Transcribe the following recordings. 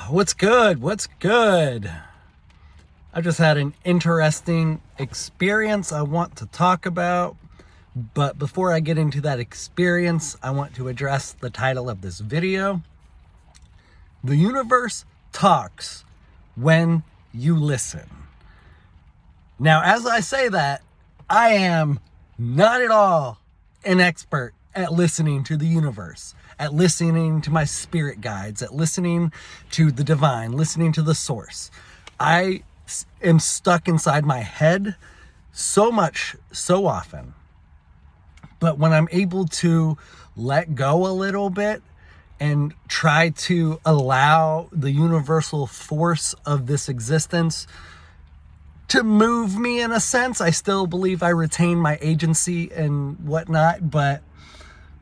What's good? What's good? I just had an interesting experience I want to talk about. But before I get into that experience, I want to address the title of this video. The universe talks when you listen. Now, as I say that, I am not at all an expert at listening to the universe, at listening to my spirit guides, at listening to the divine, listening to the source. I am stuck inside my head so much, so often. But when I'm able to let go a little bit and try to allow the universal force of this existence to move me in a sense, I still believe I retain my agency and whatnot, but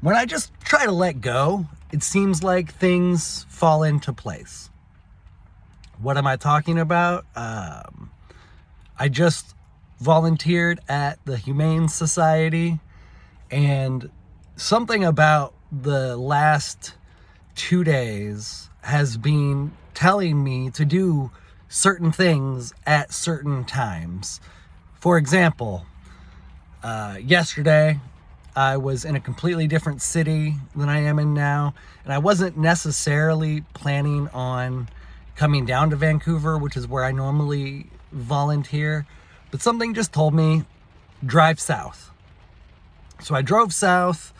when I just try to let go, it seems like things fall into place. What am I talking about? I just volunteered at the Humane Society, and something about the last 2 days has been telling me to do certain things at certain times. For example, yesterday I was in a completely different city than I am in now, and I wasn't necessarily planning on coming down to Vancouver, which is where I normally volunteer, but something just told me, drive south. So I drove south,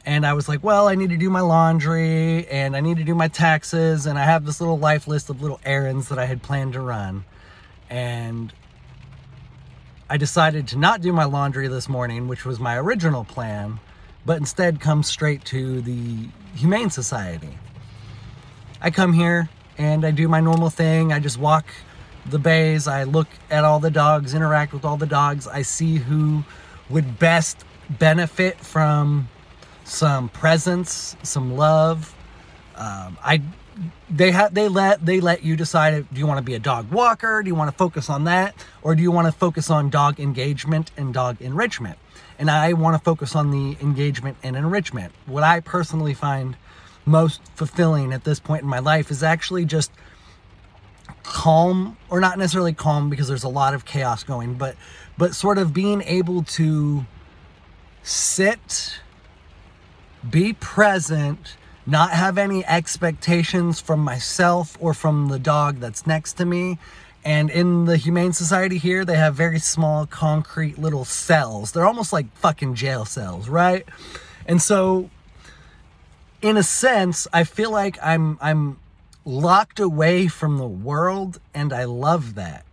and I was like, well, I need to do my laundry, and I need to do my taxes, and I have this little life list of little errands that I had planned to run. And I decided to not do my laundry this morning, which was my original plan, but instead come straight to the Humane Society. I come here and I do my normal thing. I just walk the bays. I look at all the dogs, interact with all the dogs. I see who would best benefit from some presence, some love. They let you decide if, do you want to be a dog walker? Do you want to focus on that? Or do you want to focus on dog engagement and dog enrichment? And I want to focus on the engagement and enrichment. What I personally find most fulfilling at this point in my life is actually just calm, or not necessarily calm because there's a lot of chaos going, but sort of being able to sit, be present, not have any expectations from myself or from the dog that's next to me. And in the Humane Society here, they have very small concrete little cells. They're almost like fucking jail cells, right? And so in a sense, I feel like I'm locked away from the world, and I love that.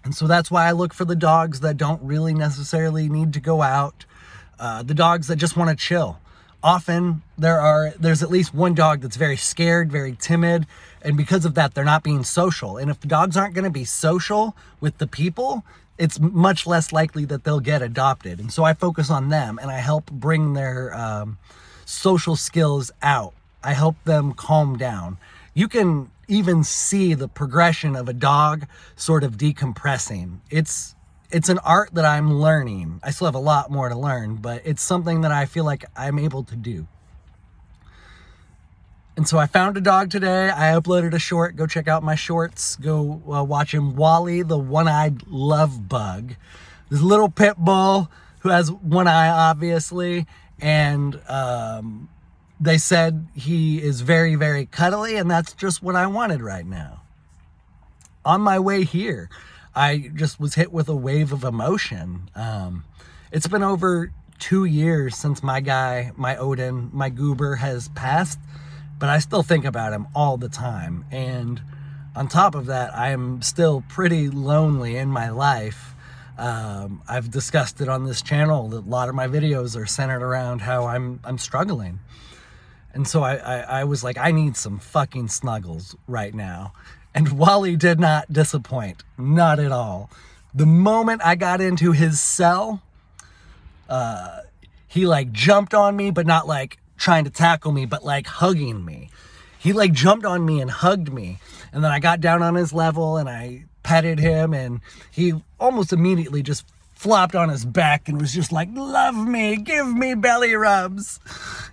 And so that's why I look for the dogs that don't really necessarily need to go out, the dogs that just want to chill. Often there's at least one dog that's very scared, very timid, and because of that, they're not being social. And if the dogs aren't going to be social with the people, it's much less likely that they'll get adopted. And so I focus on them, and I help bring their social skills out. I help them calm down. You can even see the progression of a dog sort of decompressing. It's an art that I'm learning. I still have a lot more to learn, but it's something that I feel like I'm able to do. And so I found a dog today. I uploaded a short. Go check out my shorts. Go watch him. Wally, the one-eyed love bug. This little pit bull who has one eye, obviously. And they said he is very, very cuddly, and that's just what I wanted right now. On my way here, I just was hit with a wave of emotion. It's been over 2 years since my guy, my Odin, my goober has passed, but I still think about him all the time. And on top of that, I am still pretty lonely in my life. I've discussed it on this channel. A lot of my videos are centered around how I'm struggling. And so I was like, I need some fucking snuggles right now. And Wally did not disappoint. Not at all. The moment I got into his cell, he like jumped on me, but not like trying to tackle me, but like hugging me. He like jumped on me and hugged me. And then I got down on his level and I petted him, and he almost immediately just flopped on his back and was just like, love me, give me belly rubs.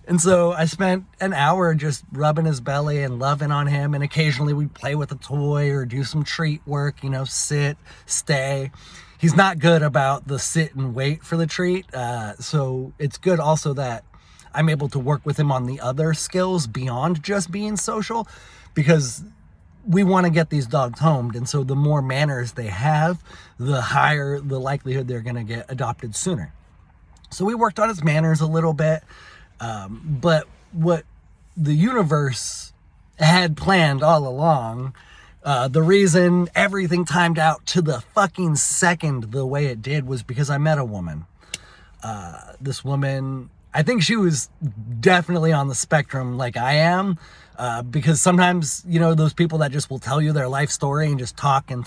And so I spent an hour just rubbing his belly and loving on him. And occasionally we'd play with a toy or do some treat work, sit, stay. He's not good about the sit and wait for the treat. So it's good also that I'm able to work with him on the other skills beyond just being social, because we want to get these dogs homed. And so the more manners they have, the higher the likelihood they're going to get adopted sooner. So we worked on his manners a little bit. But what the universe had planned all along, the reason everything timed out to the fucking second the way it did was because I met a woman. This woman, I think she was definitely on the spectrum like I am. Because sometimes, those people that just will tell you their life story and just talk and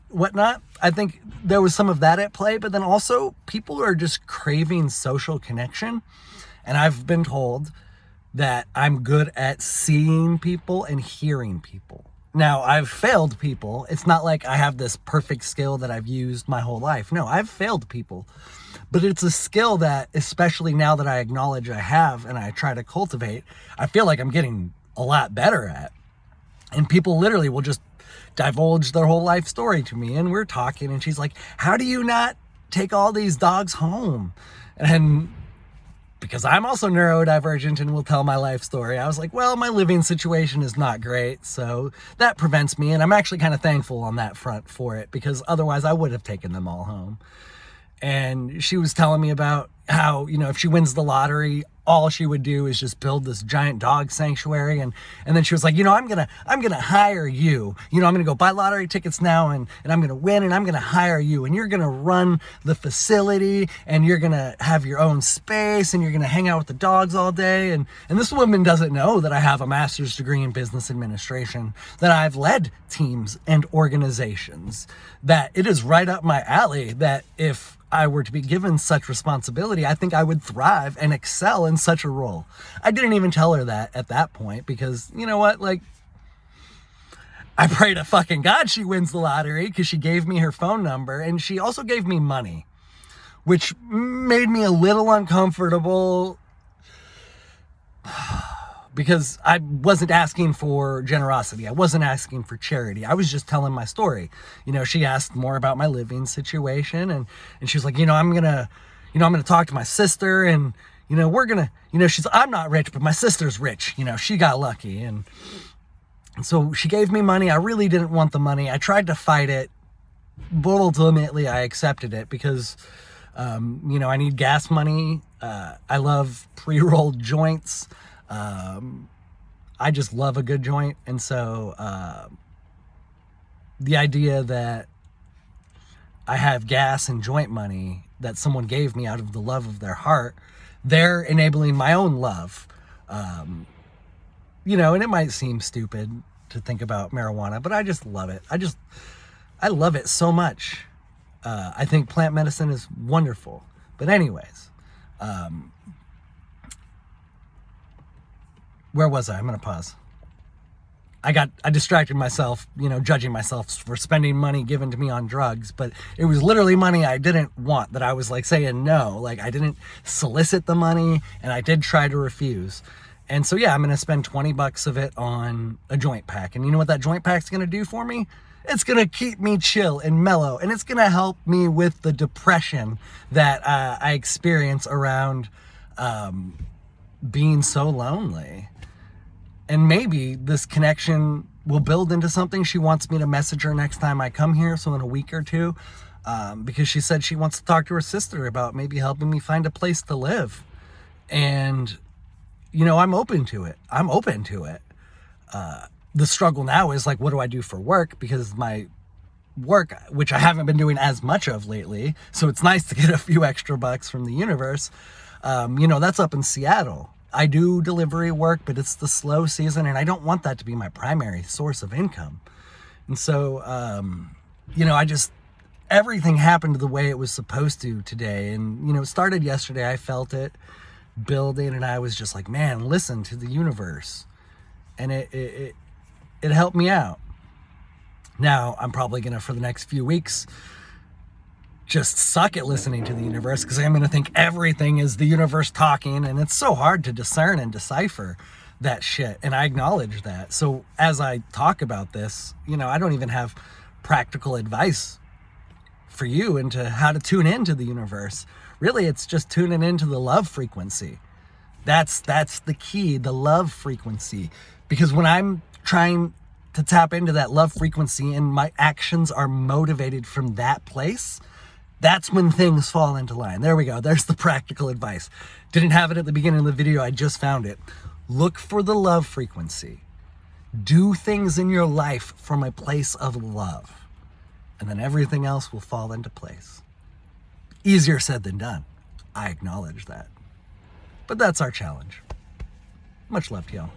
whatnot. I think there was some of that at play, but then also people are just craving social connection. And I've been told that I'm good at seeing people and hearing people. Now, I've failed people. It's not like I have this perfect skill that I've used my whole life. No, I've failed people. But it's a skill that, especially now that I acknowledge I have and I try to cultivate, I feel like I'm getting a lot better at. And people literally will just divulge their whole life story to me. And we're talking and she's like, how do you not take all these dogs home? And because I'm also neurodivergent and will tell my life story, I was like, well, my living situation is not great. So that prevents me. And I'm actually kind of thankful on that front for it, because otherwise I would have taken them all home. And she was telling me about how, if she wins the lottery, all she would do is just build this giant dog sanctuary. And then she was like, I'm going to hire you. I'm going to go buy lottery tickets now and I'm going to win and I'm going to hire you. And you're going to run the facility and you're going to have your own space and you're going to hang out with the dogs all day. And this woman doesn't know that I have a master's degree in business administration, that I've led teams and organizations, that it is right up my alley, that if I were to be given such responsibility, I think I would thrive and excel in such a role. I didn't even tell her that at that point, because you know what? I pray to fucking God she wins the lottery, because she gave me her phone number and she also gave me money, which made me a little uncomfortable, because I wasn't asking for generosity. I wasn't asking for charity. I was just telling my story. She asked more about my living situation and she was like, I'm going to talk to my sister and, we're going to, I'm not rich, but my sister's rich. She got lucky. And so she gave me money. I really didn't want the money. I tried to fight it, but ultimately I accepted it because, I need gas money. I love pre-rolled joints. I just love a good joint. And so, the idea that I have gas and joint money that someone gave me out of the love of their heart, they're enabling my own love. And it might seem stupid to think about marijuana, but I just love it. I love it so much. I think plant medicine is wonderful. But anyways, where was I? I'm going to pause. I distracted myself, judging myself for spending money given to me on drugs, but it was literally money I didn't want, that I was saying no. I didn't solicit the money and I did try to refuse. And so, yeah, I'm going to spend $20 of it on a joint pack. And you know what that joint pack's going to do for me? It's going to keep me chill and mellow. And it's going to help me with the depression that I experience around being so lonely. And maybe this connection will build into something. She wants me to message her next time I come here, so in a week or two, because she said she wants to talk to her sister about maybe helping me find a place to live. And, I'm open to it. The struggle now is what do I do for work? Because my work, which I haven't been doing as much of lately, so it's nice to get a few extra bucks from the universe. That's up in Seattle. I do delivery work, but it's the slow season and I don't want that to be my primary source of income. And so, everything happened the way it was supposed to today. And, it started yesterday. I felt it building and I was just like, man, listen to the universe. And it helped me out. Now I'm probably going to, for the next few weeks, just suck at listening to the universe because I'm going to think everything is the universe talking, and it's so hard to discern and decipher that shit. And I acknowledge that. So as I talk about this, I don't even have practical advice for you into how to tune into the universe. Really, it's just tuning into the love frequency. That's the key, the love frequency. Because when I'm trying to tap into that love frequency and my actions are motivated from that place, that's when things fall into line. There we go. There's the practical advice. Didn't have it at the beginning of the video. I just found it. Look for the love frequency. Do things in your life from a place of love, and then everything else will fall into place. Easier said than done. I acknowledge that. But that's our challenge. Much love to y'all.